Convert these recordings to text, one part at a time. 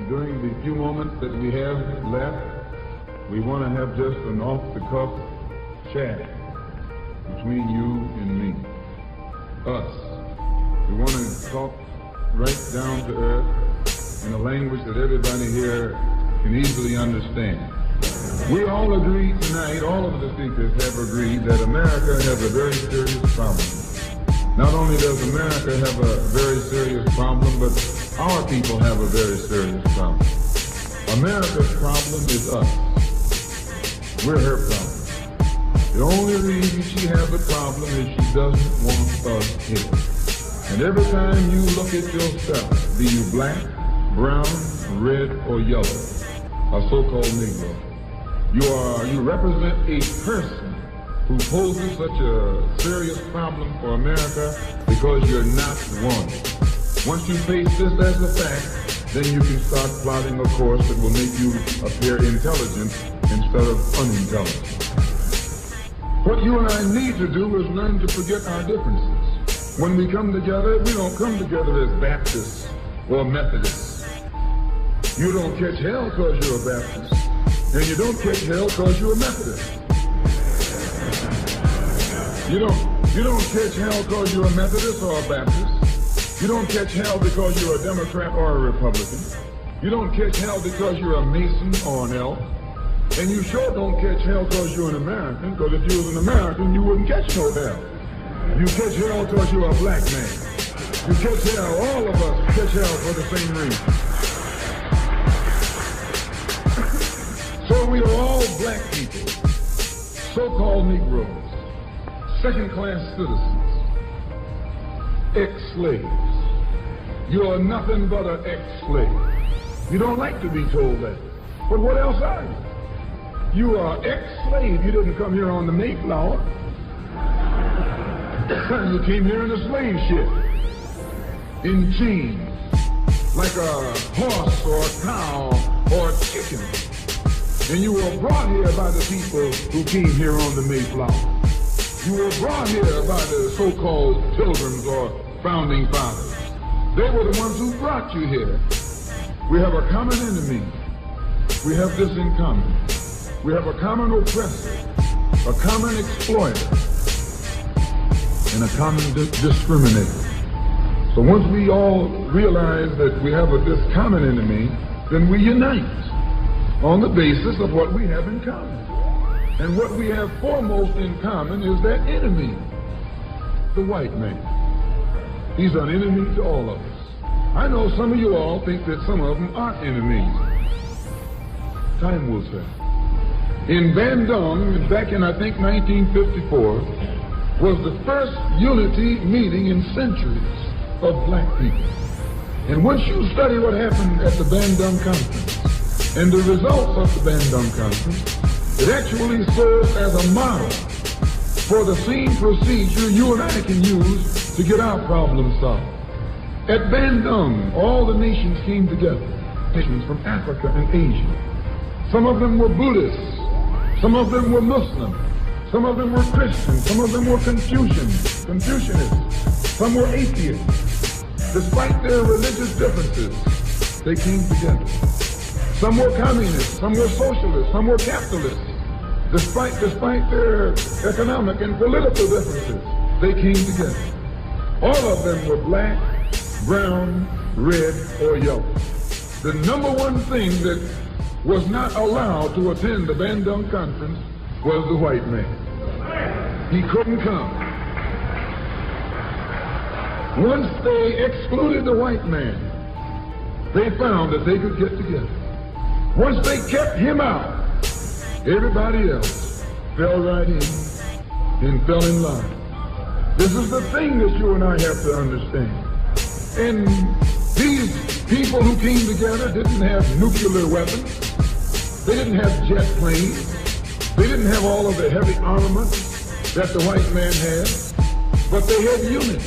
And during the few moments that we have left, we want to have just an off-the-cuff chat between you and me, us. We want to talk right down to earth in a language that everybody here can easily understand. We all agree tonight, all of the speakers have agreed that America has a very serious problem. Not only does America have a very serious problem, but our people have a very serious problem. America's problem is us. We're her problem. The only reason she has a problem is she doesn't want us here. And every time you look at yourself, be you black, brown, red, or yellow, a so-called Negro, you represent a person who poses such a serious problem for America because you're not one. Once you face this as a fact, then you can start plotting a course that will make you appear intelligent instead of unintelligent. What you and I need to do is learn to forget our differences. When we come together, we don't come together as Baptists or Methodists. You don't catch hell because you're a Baptist, and you don't catch hell because you're a Methodist. You don't catch hell because you're a Methodist or a Baptist. You don't catch hell because you're a Democrat or a Republican. You don't catch hell because you're a Mason or an elf. And you sure don't catch hell because you're an American, because if you was an American, you wouldn't catch no hell. You catch hell because you're a black man. You catch hell, all of us catch hell for the same reason. So we are all black people, so-called Negroes, second-class citizens, ex-slaves. You are nothing but an ex-slave. You don't like to be told that. But what else are you? You are ex-slave. You didn't come here on the Mayflower. You came here in a slave ship, in chains, like a horse or a cow or a chicken. And you were brought here by the people who came here on the Mayflower. You were brought here by the so-called Pilgrims or Founding Fathers. They were the ones who brought you here. We have a common enemy. We have this in common. We have a common oppressor, a common exploiter, and a common discriminator. So once we all realize that we have this common enemy, then we unite on the basis of what we have in common. And what we have foremost in common is that enemy, the white man. He's an enemy to all of us. I know some of you all think that some of them aren't enemies. Time will tell. In Bandung, back in, I think, 1954, was the first unity meeting in centuries of black people. And once you study what happened at the Bandung Conference and the results of the Bandung Conference, it actually serves as a model for the same procedure you and I can use to get our problem solved. At Bandung, all the nations came together, nations from Africa and Asia. Some of them were Buddhists, some of them were Muslim, some of them were Christian, some of them were Confucianists, some were atheists. Despite their religious differences, they came together. Some were communists, some were socialists, some were capitalists. Despite their economic and political differences, they came together. All of them were black, brown, red, or yellow. The number one thing that was not allowed to attend the Bandung Conference was the white man. He couldn't come. Once they excluded the white man, they found that they could get together. Once they kept him out, everybody else fell right in and fell in line. This is the thing that you and I have to understand. And these people who came together didn't have nuclear weapons. They didn't have jet planes. They didn't have all of the heavy armament that the white man had. But they had unity.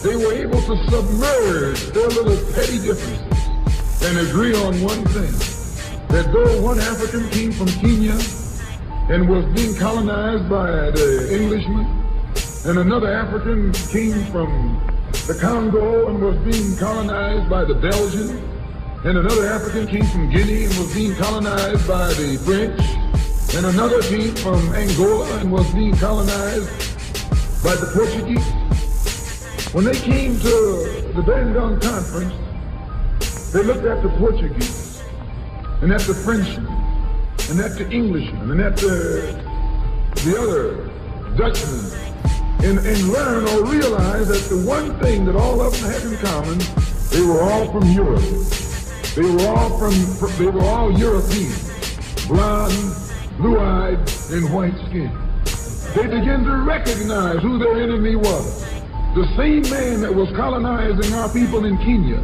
They were able to submerge their little petty differences and agree on one thing. That though one African came from Kenya and was being colonized by the Englishmen, and another African came from the Congo and was being colonized by the Belgians, and another African came from Guinea and was being colonized by the French, and another came from Angola and was being colonized by the Portuguese. When they came to the Bandung Conference, they looked at the Portuguese, and at the Frenchmen, and at the Englishmen, and at the other Dutchmen, and learn or realize that the one thing that all of them had in common, they were all from Europe. They were all Europeans, blonde, blue-eyed, and white-skinned. They began to recognize who their enemy was. The same man that was colonizing our people in Kenya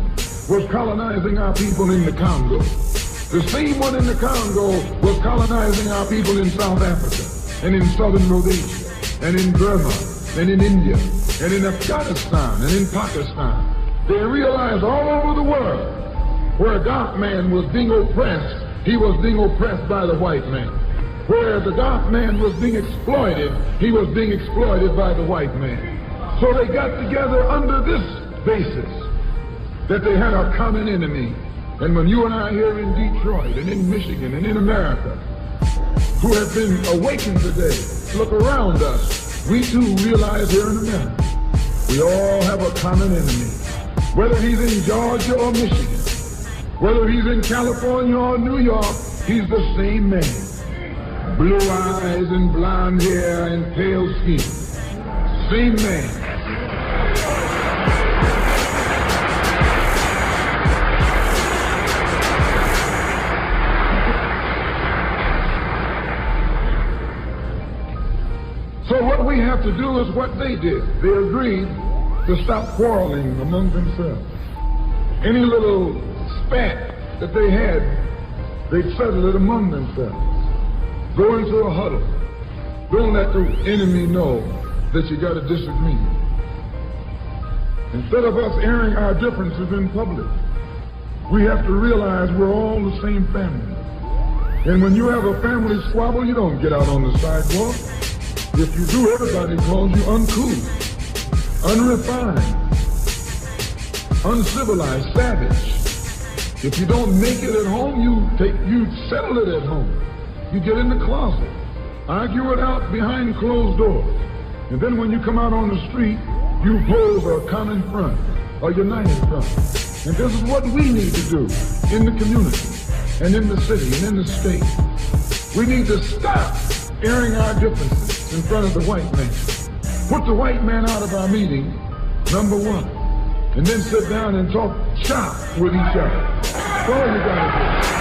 was colonizing our people in the Congo. The same one in the Congo was colonizing our people in South Africa, and in southern Rhodesia, and in Burma, and in India, and in Afghanistan, and in Pakistan. They realized all over the world where a dark man was being oppressed, he was being oppressed by the white man. Where the dark man was being exploited, he was being exploited by the white man. So they got together under this basis, that they had a common enemy. And when you and I here in Detroit and in Michigan and in America, who have been awakened today, look around us, we too realize here in America, we all have a common enemy. Whether he's in Georgia or Michigan, whether he's in California or New York, he's the same man. Blue eyes and blonde hair and pale skin. Same man. So what we have to do is what they did. They agreed to stop quarreling among themselves. Any little spat that they had, they'd settle it among themselves. Go into a huddle. Don't let the enemy know that you got a disagreement. Instead of us airing our differences in public, we have to realize we're all the same family. And when you have a family squabble, you don't get out on the sidewalk. If you do, everybody calls you uncouth, unrefined, uncivilized, savage. If you don't make it at home, you settle it at home. You get in the closet, argue it out behind closed doors. And then when you come out on the street, you pose a common front, a united front. And this is what we need to do in the community, and in the city, and in the state. We need to stop airing our differences in front of the white man. Put the white man out of our meeting, number one. And then sit down and talk shop with each other. That's all you gotta do.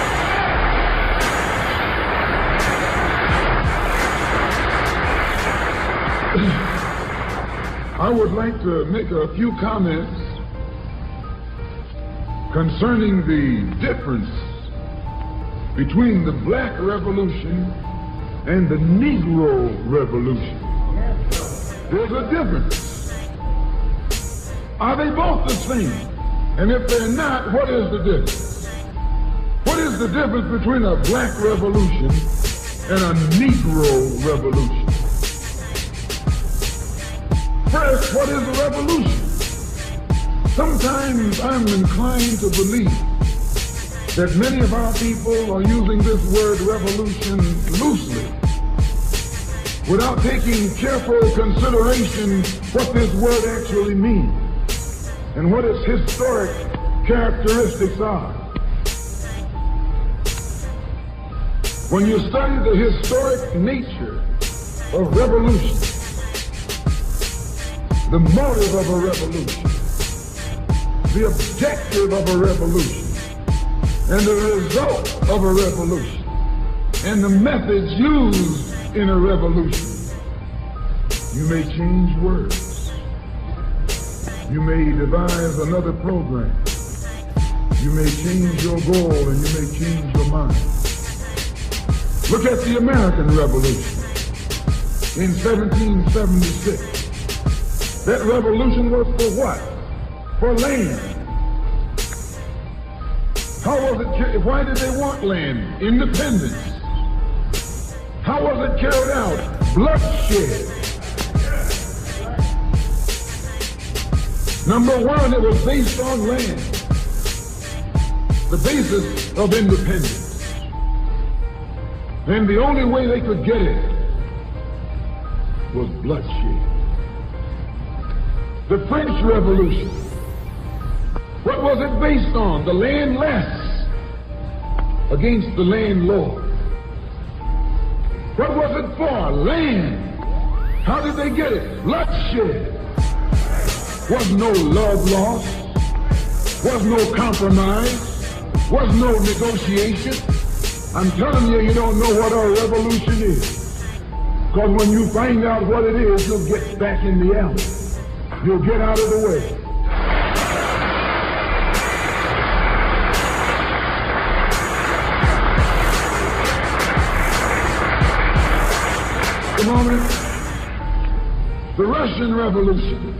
I would like to make a few comments concerning the difference between the Black Revolution and the Negro Revolution. There's a difference. Are they both the same? And if they're not, what is the difference? What is the difference between a Black Revolution and a Negro Revolution? First, what is a revolution? Sometimes I'm inclined to believe that many of our people are using this word revolution loosely, without taking careful consideration what this word actually means and what its historic characteristics are. When you study the historic nature of revolution, the motive of a revolution, the objective of a revolution, and the result of a revolution, and the methods used in a revolution, you may change words. You may devise another program. You may change your goal and you may change your mind. Look at the American Revolution in 1776. That revolution was for what? For land. How was it? Why did they want land? Independence. How was it carried out? Bloodshed. Number one, it was based on land. the basis of independence. And the only way they could get it was bloodshed. The French Revolution, what was it based on? The landless against the landlord. What was it for? Land. How did they get it? Bloodshed. Was no love lost. Was no compromise. Was no negotiation. I'm telling you, you don't know what a revolution is. Because when you find out what it is, you'll get back in the alley. You'll get out of the way. Come on in. The Russian Revolution.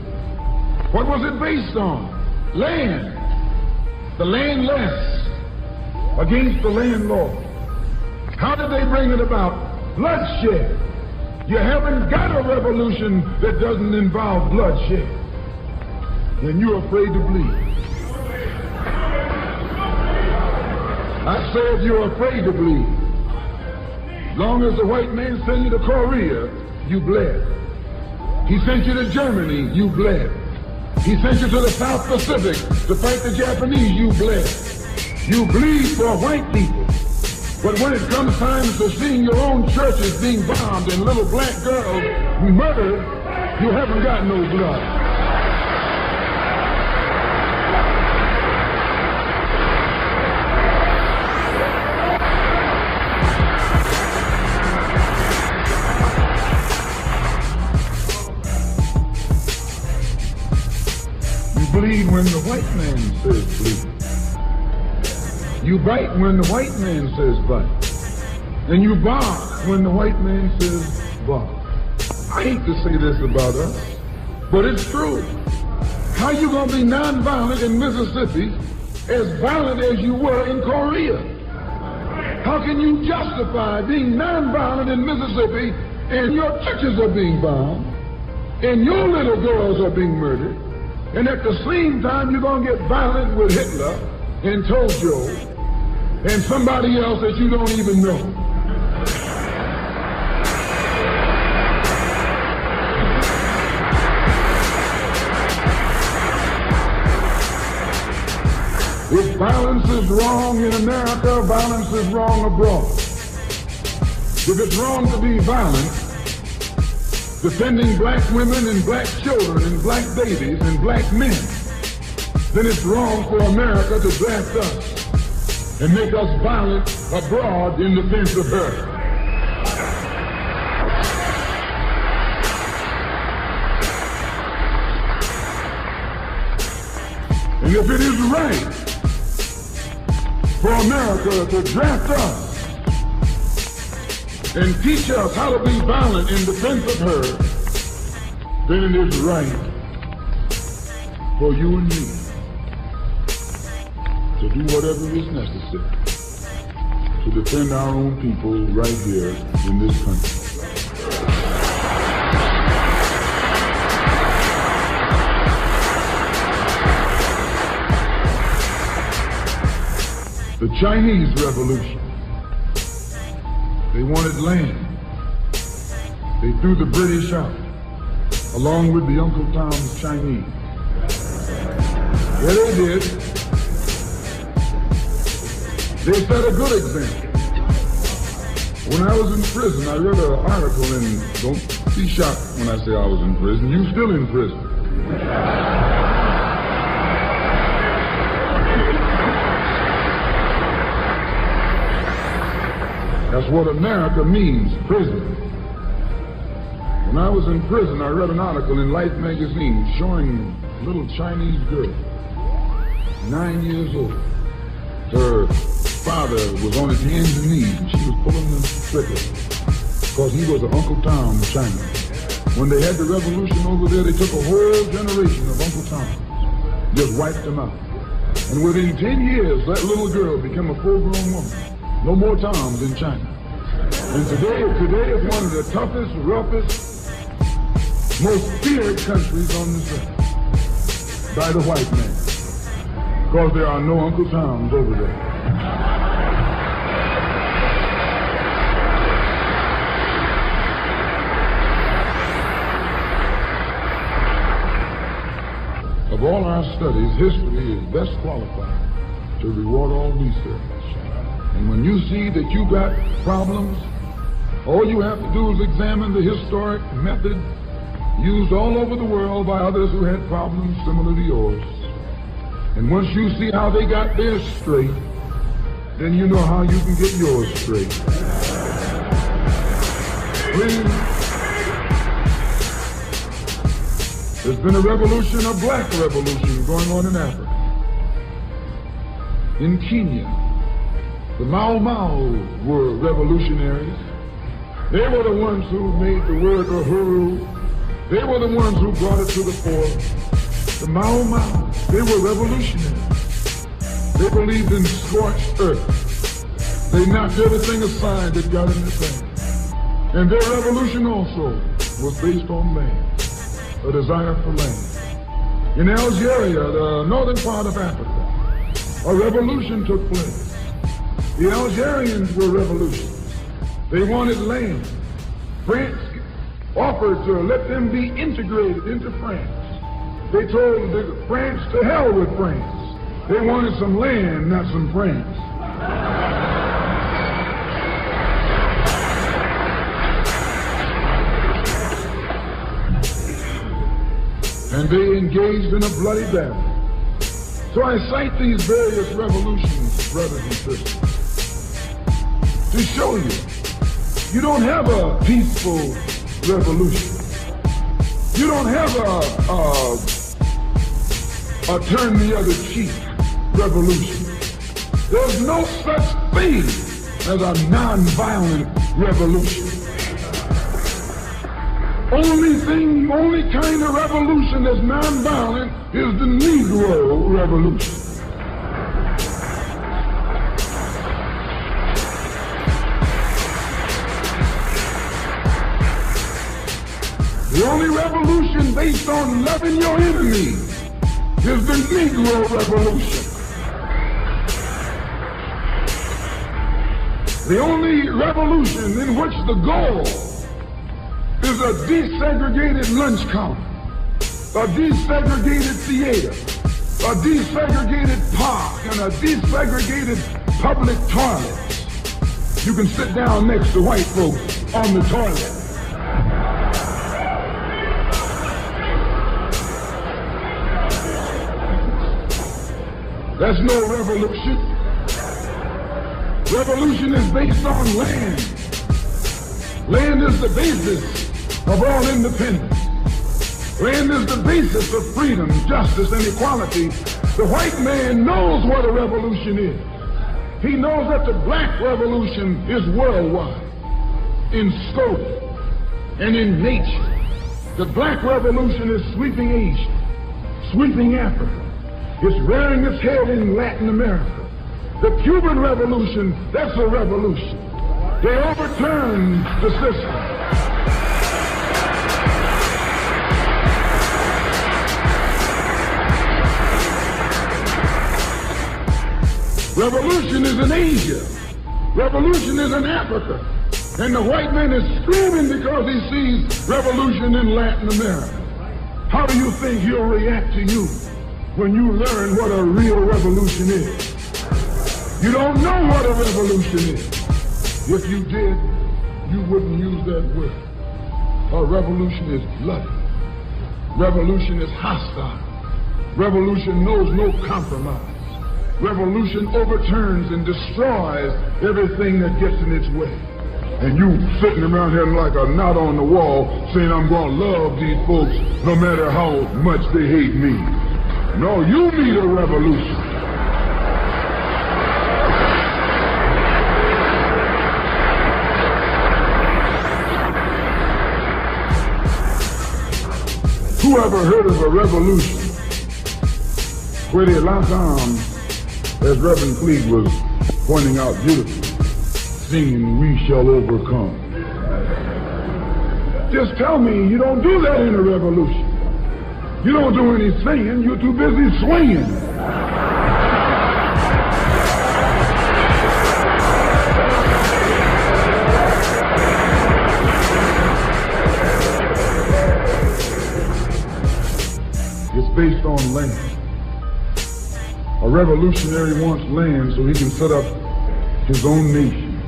What was it based on? Land. The landless against the landlord. How did they bring it about? Bloodshed. You haven't got a revolution that doesn't involve bloodshed. Then you're afraid to bleed. I said you're afraid to bleed. As long as the white man sent you to Korea, you bled. He sent you to Germany, you bled. He sent you to the South Pacific to fight the Japanese, you bled. You bleed for white people. But when it comes time to seeing your own churches being bombed and little black girls murdered, you haven't got no blood. You bleed when the white man says bleed. You bite when the white man says bite. And you bark when the white man says bark. I hate to say this about us, but it's true. How you gonna be nonviolent in Mississippi as violent as you were in Korea? How can you justify being nonviolent in Mississippi and your churches are being bombed and your little girls are being murdered, and at the same time you're gonna get violent with Hitler and Tojo and somebody else that you don't even know? If violence is wrong in America, violence is wrong abroad. If it's wrong to be violent, defending black women and black children and black babies and black men, then it's wrong for America to draft us and make us violent abroad in defense of her. And if it is right for America to draft us and teach us how to be violent in defense of her, then it is right for you and me to do whatever is necessary to defend our own people right here in this country. The Chinese Revolution. They wanted land. They threw the British out, along with the Uncle Tom's Chinese. Yeah, they did. They set a good example. When I was in prison, I read an article, and don't be shocked when I say I was in prison. You still in prison. That's what America means, prison. When I was in prison, I read an article in Life magazine showing a little Chinese girl, 9 years old. Her father was on his hands and knees, and she was pulling the trigger because he was an Uncle Tom of China. When they had the revolution over there, they took a whole generation of Uncle Toms, just wiped them out. And within 10 years, that little girl became a full-grown woman. No more Toms in China. And today is one of the toughest, roughest, most feared countries on this earth by the white man. because there are no Uncle Toms over there. Of all our studies, history is best qualified to reward all research. And when you see that you got problems, all you have to do is examine the historic method used all over the world by others who had problems similar to yours. And once you see how they got theirs straight, then you know how you can get yours straight. Please. There's been a revolution, a black revolution going on in Africa. In Kenya, the Mau Mau were revolutionaries. They were the ones who made the word Uhuru. They were the ones who brought it to the fore. The Mau Mau, they were revolutionaries. They believed in scorched earth. They knocked everything aside that got in the way. And their revolution also was based on land, a desire for land. In Algeria, the northern part of Africa, a revolution took place. The Algerians were revolutionists. They wanted land. France offered to let them be integrated into France. They told France to hell with France. They wanted some land, not some France. And they engaged in a bloody battle. So I cite these various revolutions, brothers and sisters, to show you, you don't have a peaceful revolution. You don't have a turn the other cheek revolution. There's no such thing as a non-violent revolution. Only kind of revolution that's non-violent is the Negro Revolution. The only revolution based on loving your enemy is the Negro Revolution. The only revolution in which the goal is a desegregated lunch counter, a desegregated theater, a desegregated park, and a desegregated public toilet. You can sit down next to white folks on the toilet. That's no revolution. Revolution is based on land. Land is the basis of all independence. Land is the basis of freedom, justice, and equality. The white man knows what a revolution is. He knows that the black revolution is worldwide, in scope and in nature. The black revolution is sweeping Asia, sweeping Africa. It's rearing its head in Latin America. The Cuban Revolution, that's a revolution. They overturned the system. Revolution is in Asia. Revolution is in Africa. And the white man is screaming because he sees revolution in Latin America. How do you think he'll react to you when you learn what a real revolution is? You don't know what a revolution is. If you did, you wouldn't use that word. A revolution is bloody. Revolution is hostile. Revolution knows no compromise. Revolution overturns and destroys everything that gets in its way. And you sitting around here like a knot on the wall saying, I'm going to love these folks no matter how much they hate me. No, you need a revolution. Who ever heard of a revolution where the Latam, as Reverend Fleet was pointing out beautifully, singing, we shall overcome. Just tell me you don't do that in a revolution. You don't do any singing, you're too busy swinging. land. A revolutionary wants land so he can set up his own nation,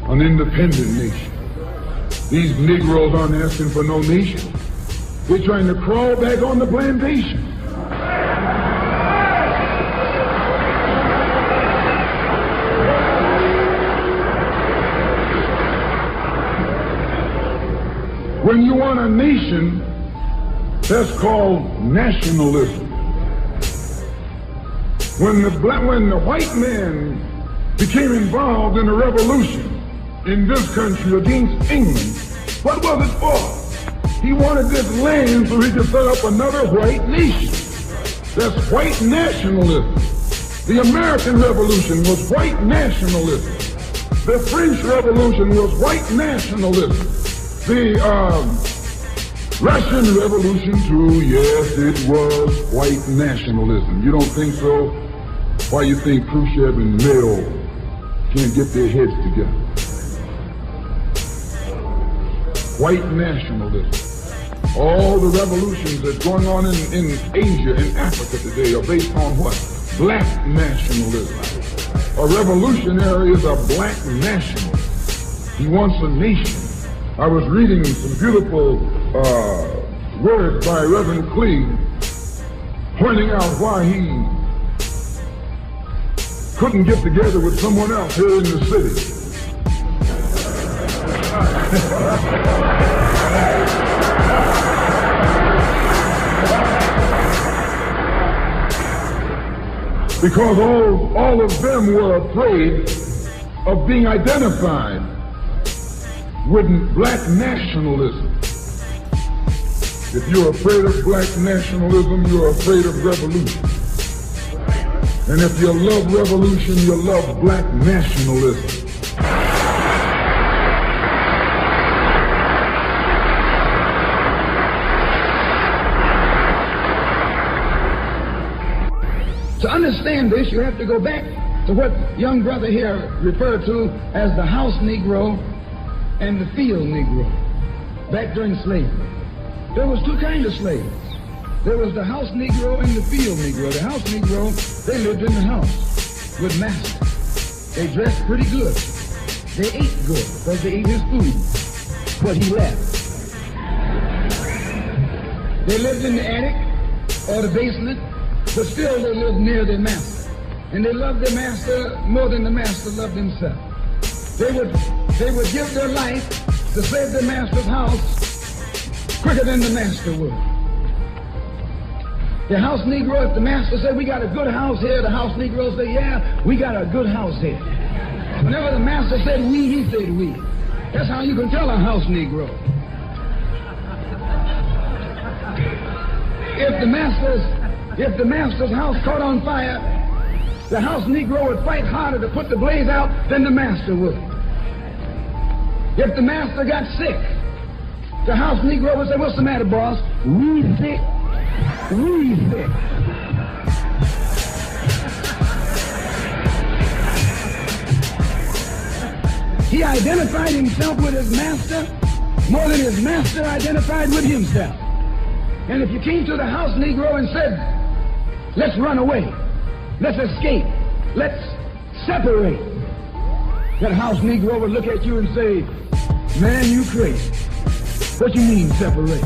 an independent nation. These Negroes aren't asking for no nation. They're trying to crawl back on the plantation. When you want a nation, that's called nationalism. When the white man became involved in a revolution in this country against England, what was it for? He wanted this land so he could set up another white nation. That's white nationalism. The American Revolution was white nationalism. The French Revolution was white nationalism. The Russian Revolution too, yes, it was white nationalism. You don't think so? Why you think Khrushchev and Mao can't get their heads together? White nationalism. All the revolutions that's going on in Asia and Africa today are based on what? Black nationalism. A revolutionary is a black nationalist. He wants a nation. I was reading some beautiful words by Reverend Cleave pointing out why he couldn't get together with someone else here in the city. Because all of them were afraid of being identified with black nationalism. If you're afraid of black nationalism, you're afraid of revolution. And if you love revolution, you love black nationalism. To understand this, you have to go back to what young brother here referred to as the house Negro and the field Negro, back during slavery. There was two kinds of slaves. There was the house Negro and the field Negro. The house Negro, they lived in the house with master. They dressed pretty good. They ate good because they ate his food, what he left. They lived in the attic or the basement, but still they lived near their master. And they loved their master more than the master loved himself. They would give their life to save their master's house quicker than the master would. The house Negro, if the master said, we got a good house here, the house Negro said, yeah, we got a good house here. Whenever the master said we, he said we. That's how you can tell a house Negro. If the master's house caught on fire, the house Negro would fight harder to put the blaze out than the master would. If the master got sick, the house Negro would say, what's the matter, boss? We sick. We sick. He identified himself with his master more than his master identified with himself. And if you came to the house Negro and said, let's run away, let's escape, let's separate, that house Negro would look at you and say, man, you crazy. What you mean separate?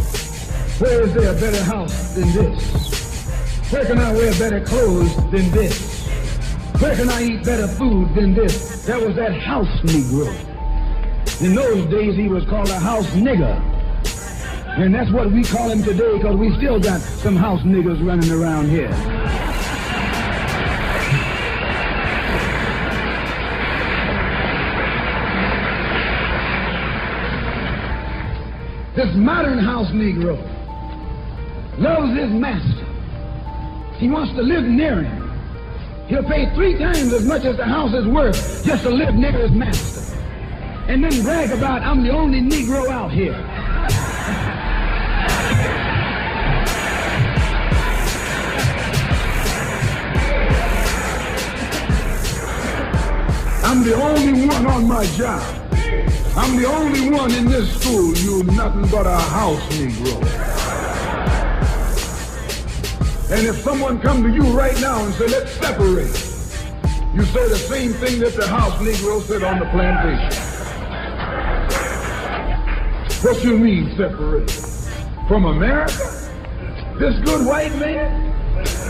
Where is there a better house than this? Where can I wear better clothes than this? Where can I eat better food than this? That was that house Negro. In those days, he was called a house nigger. And that's what we call him today, because we still got some house niggers running around here. This modern house Negro loves his master. He wants to live near him. He'll pay 3 times as much as the house is worth just to live near his master. And then brag about, I'm the only Negro out here. I'm the only one on my job. I'm the only one in this school. You're nothing but a house Negro. And if someone come to you right now and say, let's separate, you say the same thing that the house Negro said on the plantation. What you mean separate? From America? This good white man?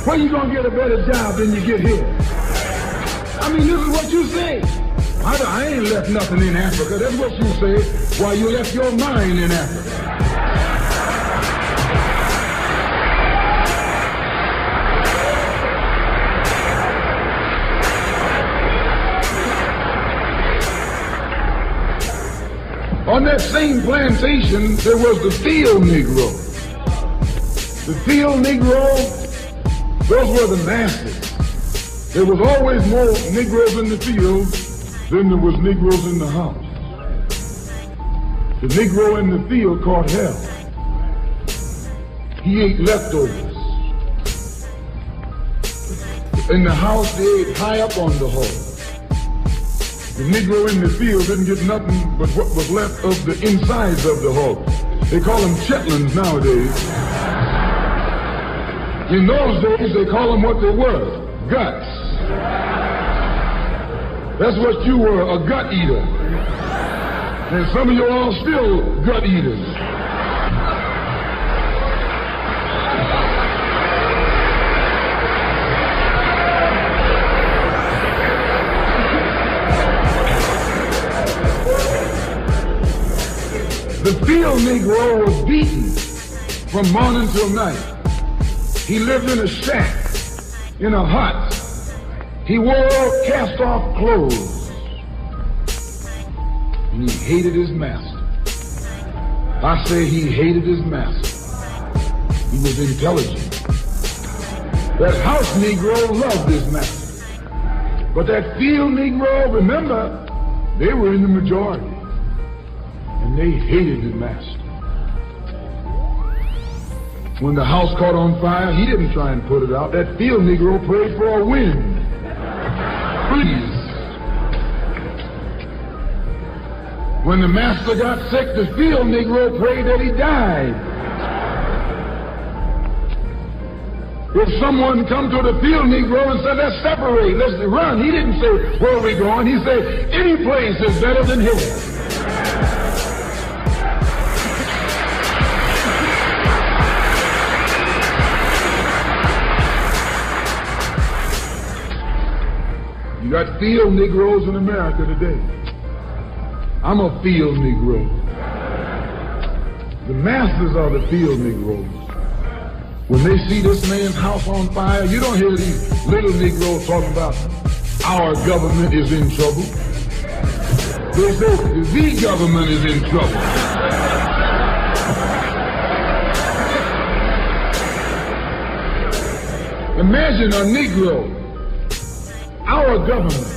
Where you gonna get a better job than you get here? I mean, this is what you say. I ain't left nothing in Africa. That's what you say, while you left your mind in Africa. On that same plantation, there was the field Negro. The field Negro, those were the masters. There was always more Negroes in the field than there was Negroes in the house. The Negro in the field caught hell. He ate leftovers. In the house, they ate high up on the hole. The Negro in the field didn't get nothing but what was left of the insides of the hog. They call them chitlins nowadays. In those days, they call them what they were, guts. That's what you were, a gut eater. And some of you all still gut eaters. The field Negro was beaten from morning till night. He lived in a shack, in a hut. He wore cast-off clothes. And he hated his master. I say he hated his master. He was intelligent. That house Negro loved his master. But that field Negro, remember, they were in the majority. And they hated his master. When the house caught on fire, he didn't try and put it out. That field Negro prayed for a wind. Please. When the master got sick, the field Negro prayed that he died. If someone come to the field Negro and said, let's separate, let's run, he didn't say, where are we going? He said, any place is better than here. You got field Negroes in America today. I'm a field Negro. The masters are the field Negroes. When they see this man's house on fire, you don't hear these little Negroes talking about our government is in trouble. They say the government is in trouble. Imagine a Negro. Our government.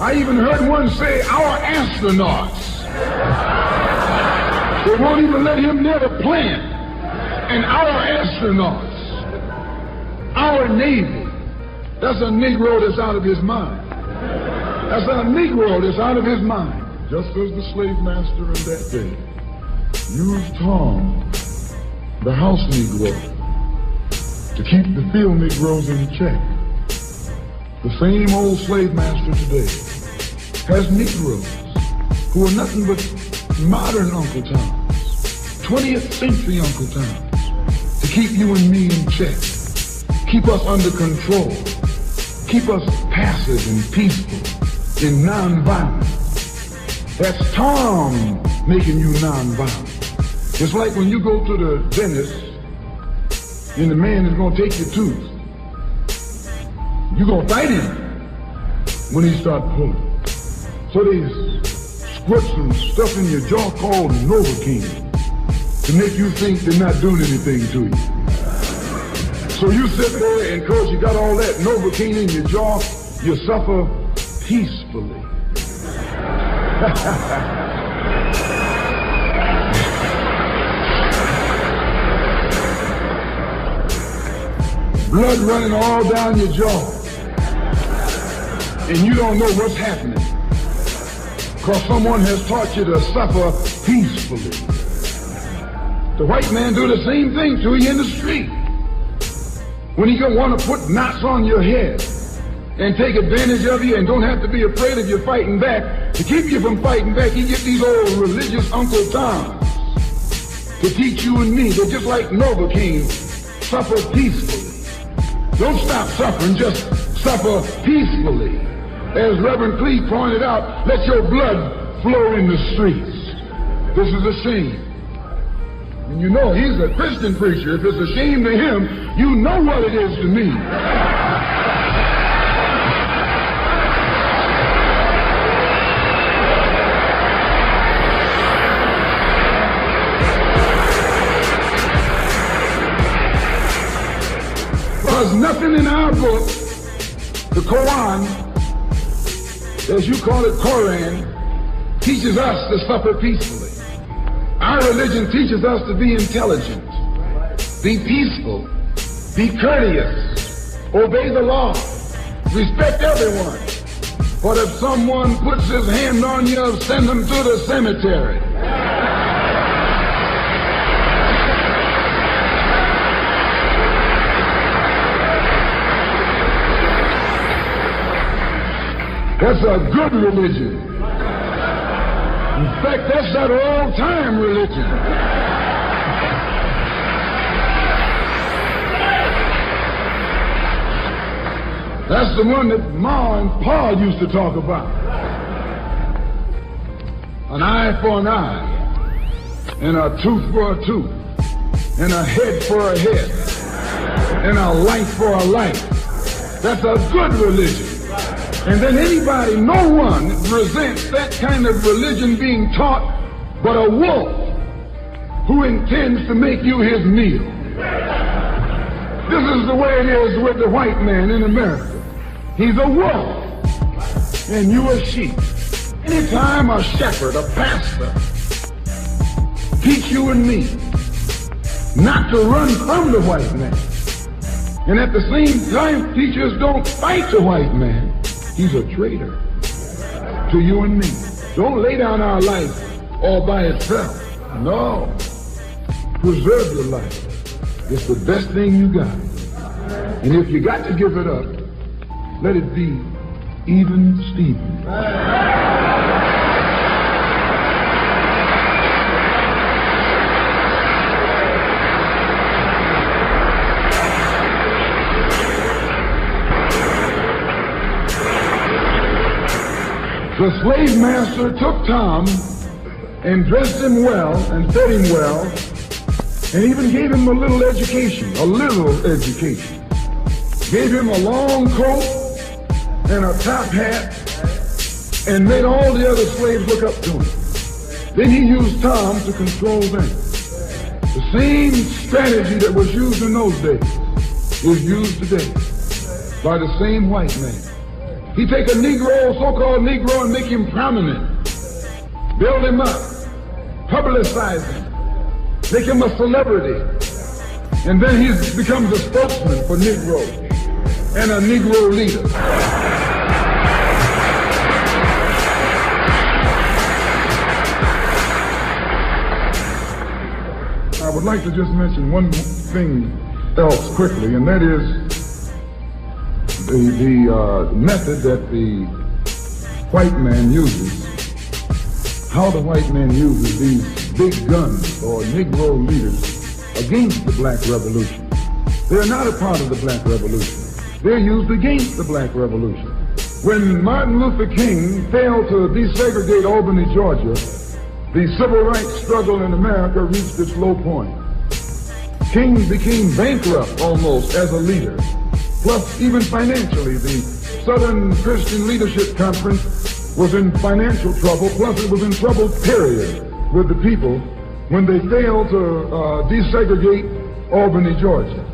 I even heard one say, our astronauts. They won't even let him near the plant. And our astronauts. Our Navy. That's a Negro that's out of his mind. That's a Negro that's out of his mind. Just as the slave master in that day used Tom, the house Negro, to keep the field Negroes in check. The same old slave master today has Negroes who are nothing but modern Uncle Toms, 20th century Uncle Toms, to keep you and me in check, keep us under control, keep us passive and peaceful and nonviolent. That's Tom making you nonviolent. It's like when you go to the dentist and the man is going to take your tooth. You're going to fight him when he starts pulling. So they squirt some stuff in your jaw called Novocaine to make you think they're not doing anything to you. So you sit there and because you got all that Novocaine in your jaw, you suffer peacefully. Blood running all down your jaw. And you don't know what's happening because someone has taught you to suffer peacefully. The white man do the same thing to you in the street. when he gonna want to put knots on your head and take advantage of you and don't have to be afraid of you fighting back. To keep you from fighting back, he get these old religious Uncle Toms to teach you and me. They're just like Novocaine, suffer peacefully. Don't stop suffering, just suffer peacefully. As Reverend Cleave pointed out, let your blood flow in the streets. This is a shame. And you know, he's a Christian preacher. If it's a shame to him, you know what it is to me. There's nothing in our book, the Quran, as you call it, Quran, teaches us to suffer peacefully. Our religion teaches us to be intelligent, be peaceful, be courteous, obey the law, respect everyone. But if someone puts his hand on you, send him to the cemetery. That's a good religion. In fact, that's that old-time religion. That's the one that Ma and Pa used to talk about. An eye for an eye, and a tooth for a tooth, and a head for a head, and a life for a life. That's a good religion. And then anybody, no one resents that kind of religion being taught but a wolf who intends to make you his meal. This is the way it is with the white man in America. He's a wolf, and you a sheep. Anytime a shepherd, a pastor, teach you and me not to run from the white man, and at the same time teachers don't fight the white man, he's a traitor to you and me. Don't lay down our life all by itself. No. Preserve your life. It's the best thing you got. And if you got to give it up, let it be even Stephen. The slave master took Tom and dressed him well and fed him well and even gave him a little education. Gave him a long coat and a top hat and made all the other slaves look up to him. Then he used Tom to control them. The same strategy that was used in those days is used today by the same white man. He take a Negro, so-called Negro, and make him prominent. Build him up. Publicize him. Make him a celebrity. And then he becomes a spokesman for Negro and a Negro leader. I would like to just mention one thing else quickly, and that is the method that the white man uses, how the white man uses these big guns or Negro leaders against the black revolution. They're not a part of the black revolution. They're used against the black revolution. When Martin Luther King failed to desegregate Albany, Georgia, the civil rights struggle in America reached its low point. King became bankrupt almost as a leader. Plus, even financially, the Southern Christian Leadership Conference was in financial trouble. Plus, it was in trouble, period, with the people when they failed to desegregate Albany, Georgia.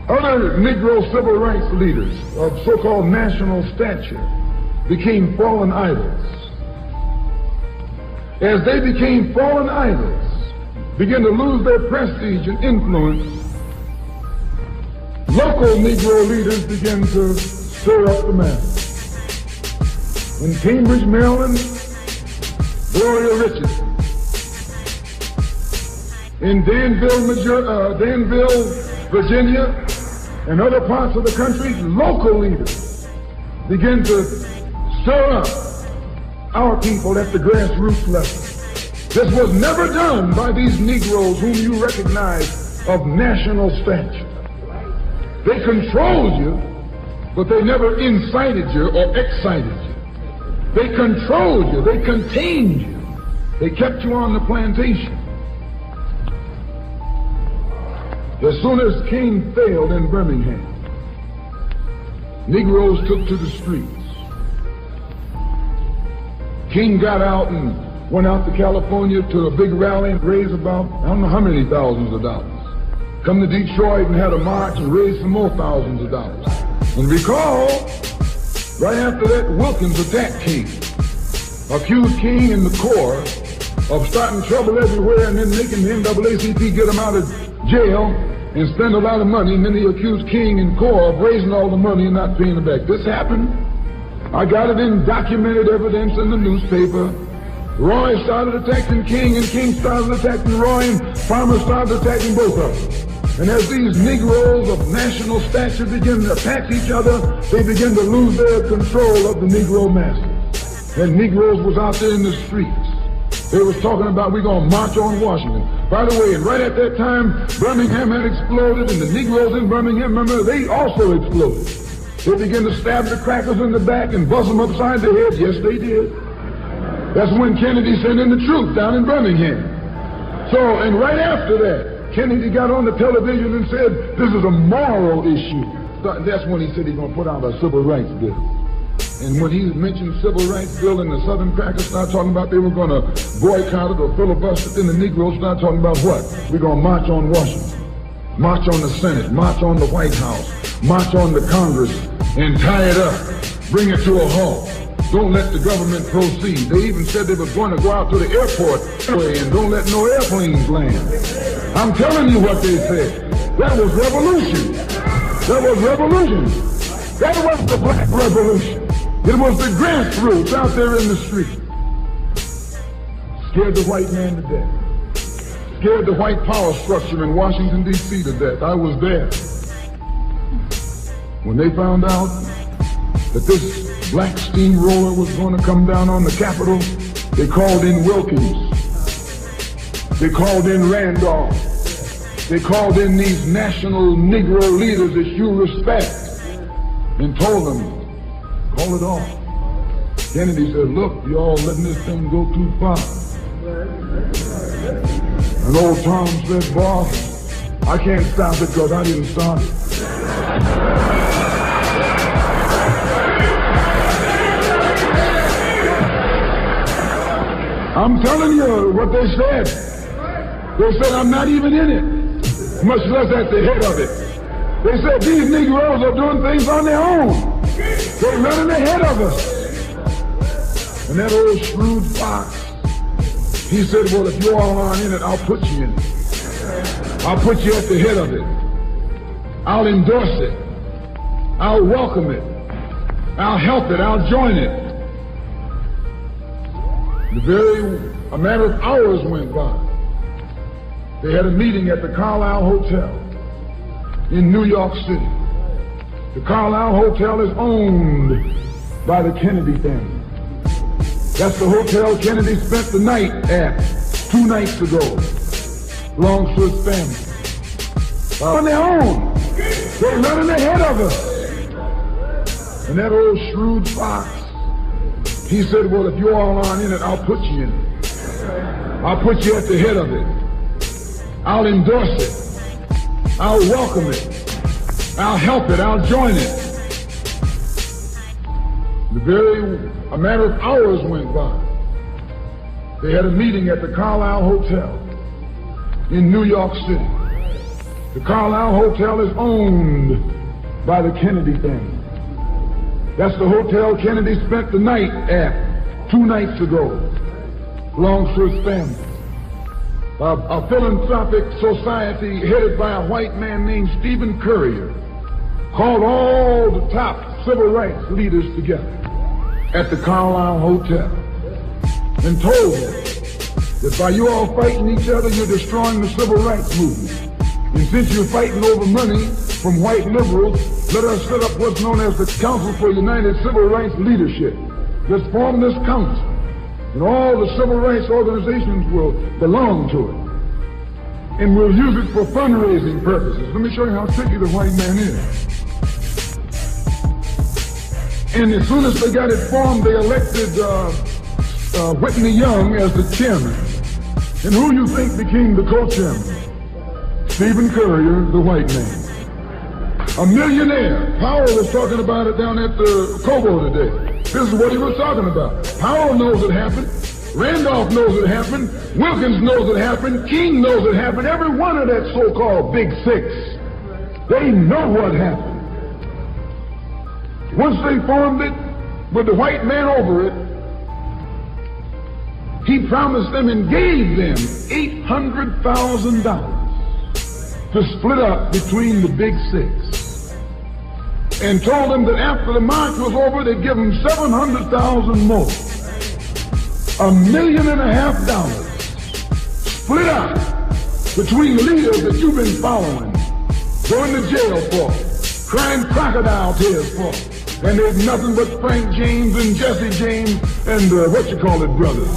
Other Negro civil rights leaders of so-called national stature became fallen idols. As they became fallen idols, began to lose their prestige and influence, local Negro leaders began to stir up the masses. In Cambridge, Maryland, Gloria Richardson. In Danville, Virginia, and other parts of the country, local leaders begin to stir up our people at the grassroots level. This was never done by these Negroes whom you recognize of national stature. They controlled you, but they never incited you or excited you. They controlled you, they contained you, they kept you on the plantation. As soon as King failed in Birmingham, Negroes took to the streets. King got out and went out to California to a big rally and raised about, I don't know how many thousands of dollars. Come to Detroit and had a march and raised some more thousands of dollars. And recall, right after that, Wilkins attacked King, accused King and the Corps of starting trouble everywhere and then making the NAACP get him out of jail and spend a lot of money, and then he accused King and Corps of raising all the money and not paying it back. This happened. I got it in documented evidence in the newspaper. Roy started attacking King, and King started attacking Roy, and Farmer started attacking both of them. And as these Negroes of national stature begin to attack each other, they begin to lose their control of the Negro masses. And Negroes was out there in the streets. They was talking about, we're going to march on Washington. By the way, and right at that time, Birmingham had exploded, and the Negroes in Birmingham, remember, they also exploded. They began to stab the crackers in the back and buzz them upside the head. Yes, they did. That's when Kennedy sent in the troops down in Birmingham. So, and right after that, Kennedy got on the television and said, this is a moral issue. That's when he said he's going to put out a civil rights bill. And when he mentioned civil rights bill and the Southern crackers started talking about they were going to boycott it or filibuster it, then the Negroes started talking about what? We're going to march on Washington, march on the Senate, march on the White House, march on the Congress, and tie it up, bring it to a halt. Don't let the government proceed. They even said they were going to go out to the airport and don't let no airplanes land. I'm telling you what they said. That was revolution. That was revolution. That was the black revolution. It was the grassroots out there in the street. Scared the white man to death. Scared the white power structure in Washington, D.C. to death. I was there. When they found out that this black steamroller was going to come down on the Capitol, they called in Wilkins. They called in Randolph. They called in these national Negro leaders that you respect and told them, call it off. Kennedy said, look, y'all letting this thing go too far. And old Tom said, boss, I can't stop it because I didn't start it. I'm telling you what they said. They said, I'm not even in it, much less at the head of it. They said, these Negroes are doing things on their own. They're running ahead of us. And that old shrewd fox, he said, well, if you all aren't in it, I'll put you in it. I'll put you at the head of it. I'll endorse it. I'll welcome it. I'll help it. I'll join it. A matter of hours went by. They had a meeting at the Carlisle Hotel in New York City. The Carlisle Hotel is owned by the Kennedy family. That's the hotel Kennedy spent the night at 2 nights ago. Belongs to his family. On their own. They're running ahead of us. And that old shrewd fox, he said, well, if you all aren't in it, I'll put you in it. I'll put you at the head of it. I'll endorse it. I'll welcome it. I'll help it. I'll join it. A matter of hours went by. They had a meeting at the Carlisle Hotel in New York City. The Carlisle Hotel is owned by the Kennedy family. That's the hotel Kennedy spent the night at 2 nights ago. Belongs to his family. A philanthropic society headed by a white man named Stephen Currier called all the top civil rights leaders together at the Carlisle Hotel and told them that by you all fighting each other, you're destroying the civil rights movement. And since you're fighting over money from white liberals, let us set up what's known as the Council for United Civil Rights Leadership. Let's form this council, and all the civil rights organizations will belong to it. And we'll use it for fundraising purposes. Let me show you how tricky the white man is. And as soon as they got it formed, they elected Whitney Young as the chairman. And who you think became the co-chairman? Stephen Currier, the white man. A millionaire. Powell was talking about it down at the Cobo today. This is what he was talking about. Powell knows it happened. Randolph knows it happened. Wilkins knows it happened. King knows it happened. Every one of that so-called Big Six, they know what happened. Once they formed it, with the white man over it, he promised them and gave them $800,000 to split up between the Big Six, and told them that after the march was over, they'd give them $700,000 more. $1.5 million split up between the leaders that you've been following, going to jail for, crying crocodile tears for, and there's nothing but Frank James and Jesse James and brothers.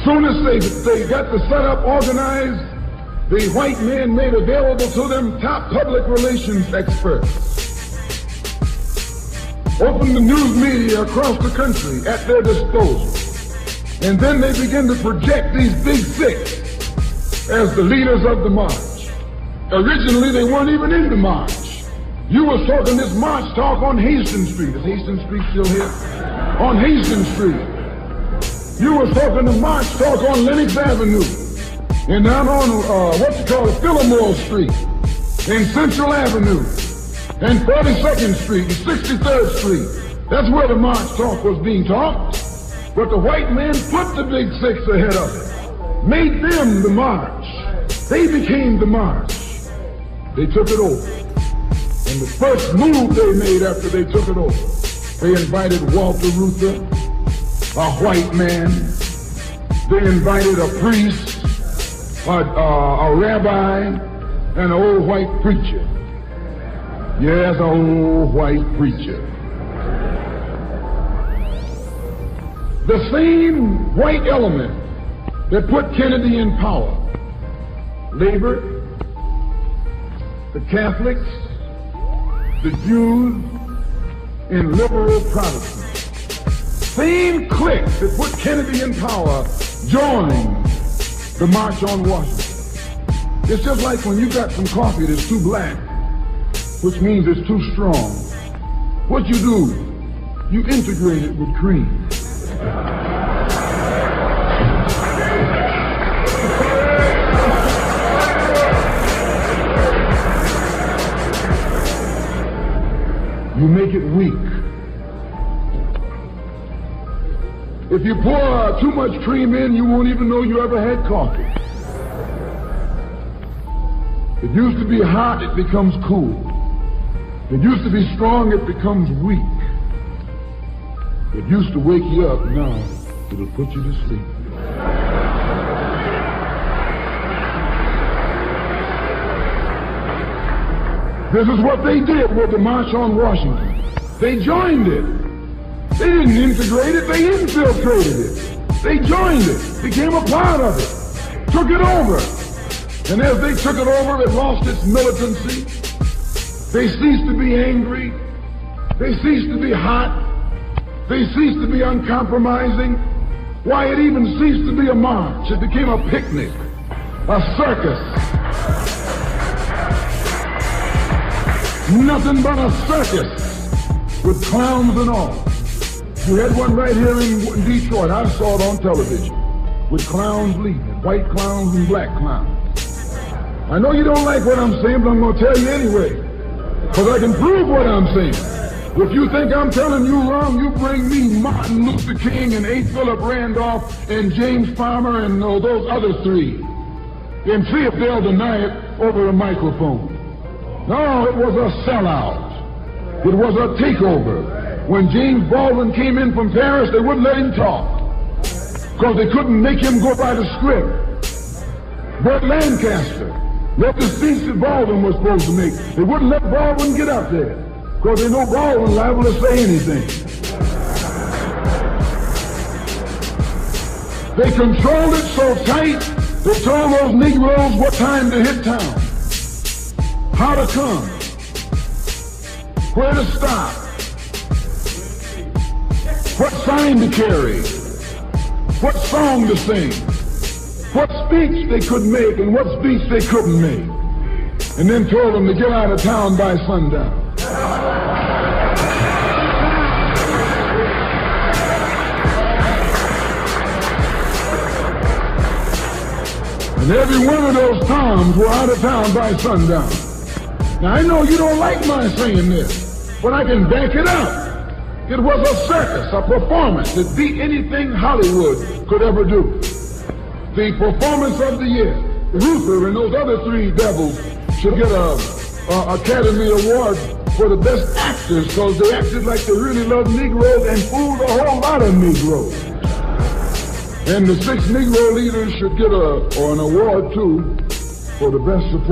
Soon as they got the setup organized, the white man made available to them top public relations experts. Opened the news media across the country at their disposal. And then they began to project these Big Six as the leaders of the march. Originally, they weren't even in the march. You were talking this march talk on Hastings Street. Is Hastings Street still here? On Hastings Street. You were talking the march talk on Lenox Avenue, and down on Fillmore Street, and Central Avenue, and 42nd Street, and 63rd Street. That's where the march talk was being talked. But the white man put the Big Six ahead of it, made them the march. They became the march. They took it over. And the first move they made after they took it over, they invited Walter Reuther, a white man. They invited a priest, a rabbi, and an old white preacher. Yes, an old white preacher. The same white element that put Kennedy in power. Labor, the Catholics, the Jews, and liberal Protestants. Same clique that put Kennedy in power joined the March on Washington. It's just like when you got some coffee that's too black, which means it's too strong. What you do, you integrate it with cream. You make it weak. If you pour too much cream in, you won't even know you ever had coffee. It used to be hot, it becomes cool. It used to be strong, it becomes weak. It used to wake you up, now it'll put you to sleep. This is what they did with the March on Washington. They joined it. They didn't integrate it, they infiltrated it. They joined it, became a part of it, took it over. And as they took it over, it lost its militancy. They ceased to be angry. They ceased to be hot. They ceased to be uncompromising. Why, it even ceased to be a march. It became a picnic, a circus. Nothing but a circus with clowns and all. We had one right here in Detroit. I saw it on television with clowns leading, white clowns and black clowns. I know you don't like what I'm saying, but I'm going to tell you anyway, because I can prove what I'm saying. If you think I'm telling you wrong, you bring me Martin Luther King and A. Philip Randolph and James Farmer and those other three, and see if they'll deny it over a microphone. No, it was a sellout. It was a takeover. when James Baldwin came in from Paris, they wouldn't let him talk because they couldn't make him go by the script. Burt Lancaster read the speech that Baldwin was supposed to make. They wouldn't let Baldwin get up there because they know Baldwin liable to say anything. They controlled it so tight, they told those Negroes what time to hit town, how to come, where to stop, what sign to carry, what song to sing, what speech they could make and what speech they couldn't make, and then told them to get out of town by sundown. And every one of those Toms were out of town by sundown. Now I know you don't like my saying this, but I can back it up. It was a circus, a performance that beat anything Hollywood could ever do. The performance of the year. Luther and those other three devils should get a Academy Award for the best actors because they acted like they really loved Negroes and fooled a whole lot of Negroes. And the 6 Negro leaders should get an award too for the best support.